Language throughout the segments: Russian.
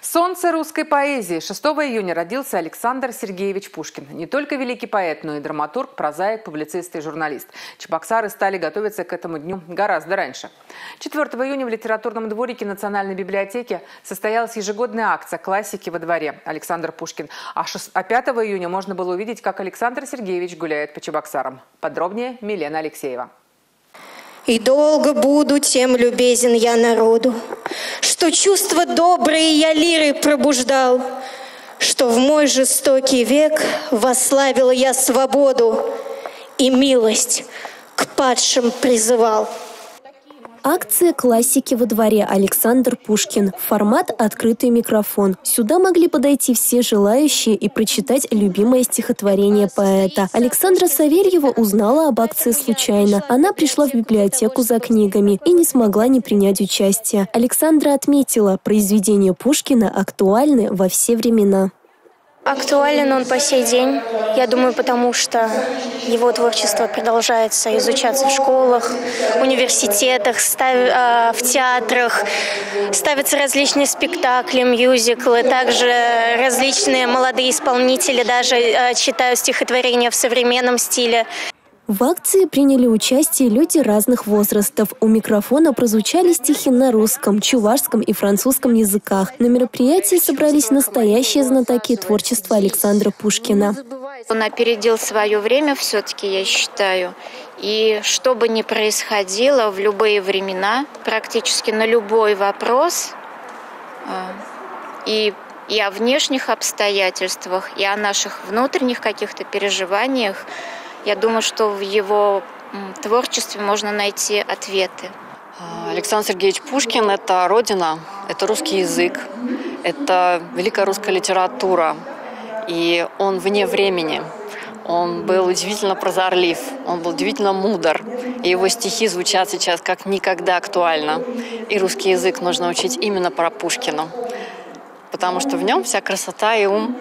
Солнце русской поэзии. 6 июня родился Александр Сергеевич Пушкин. Не только великий поэт, но и драматург, прозаик, публицист и журналист. Чебоксары стали готовиться к этому дню гораздо раньше. 4 июня в литературном дворике Национальной библиотеки состоялась ежегодная акция «Классики во дворе» Александр Пушкин. А 5 июня можно было увидеть, как Александр Сергеевич гуляет по Чебоксарам. Подробнее Милена Алексеева. И долго буду тем любезен я народу, что чувства добрые я лирой пробуждал, что в мой жестокий век восславил я свободу и милость к падшим призывал. Акция «Классики во дворе» Александр Пушкин. Формат «Открытый микрофон». Сюда могли подойти все желающие и прочитать любимое стихотворение поэта. Александра Савельева узнала об акции случайно. Она пришла в библиотеку за книгами и не смогла не принять участие. Александра отметила, произведения Пушкина актуальны во все времена. Актуален он по сей день, я думаю, потому что его творчество продолжается изучаться в школах, университетах, в театрах, ставятся различные спектакли, мюзиклы, также различные молодые исполнители даже читают стихотворения в современном стиле. В акции приняли участие люди разных возрастов. У микрофона прозвучали стихи на русском, чувашском и французском языках. На мероприятии собрались настоящие знатоки творчества Александра Пушкина. Он опередил свое время все-таки, я считаю. И что бы ни происходило в любые времена, практически на любой вопрос, и о внешних обстоятельствах, и о наших внутренних каких-то переживаниях, я думаю, что в его творчестве можно найти ответы. Александр Сергеевич Пушкин – это родина, это русский язык, это великая русская литература. И он вне времени. Он был удивительно прозорлив, он был удивительно мудр. И его стихи звучат сейчас как никогда актуально. И русский язык нужно учить именно про Пушкина, потому что в нем вся красота и ум.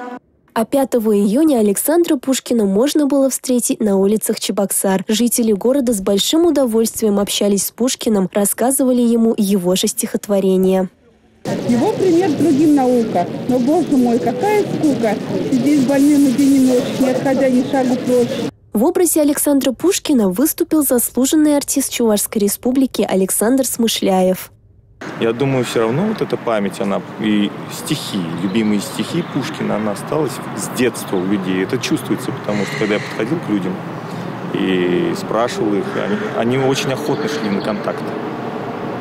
А 5 июня Александра Пушкина можно было встретить на улицах Чебоксар. Жители города с большим удовольствием общались с Пушкиным, рассказывали ему его же стихотворения. Его пример другим наука. Но, боже мой, какая скука! Сидеть больным и день и ночь, не отходя ни шагу прочь. В образе Александра Пушкина выступил заслуженный артист Чувашской республики Александр Смышляев. Я думаю, все равно вот эта память, она и стихи, любимые стихи Пушкина, она осталась с детства у людей. Это чувствуется, потому что когда я подходил к людям и спрашивал их, они очень охотно шли на контакт.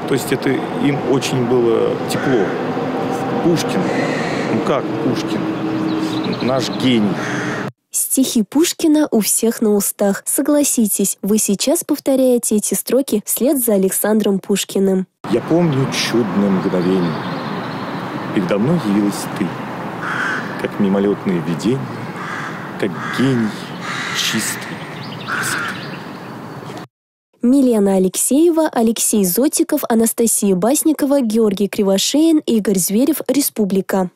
То есть это им очень было тепло. Пушкин, ну как Пушкин, наш гений. Стихи Пушкина у всех на устах. Согласитесь, вы сейчас повторяете эти строки вслед за Александром Пушкиным. Я помню чудное мгновение. Передо мной явилась ты, как мимолетное видение, как гений чистой красоты. Милена Алексеева, Алексей Зотиков, Анастасия Басникова, Георгий Кривошеин, Игорь Зверев, Республика.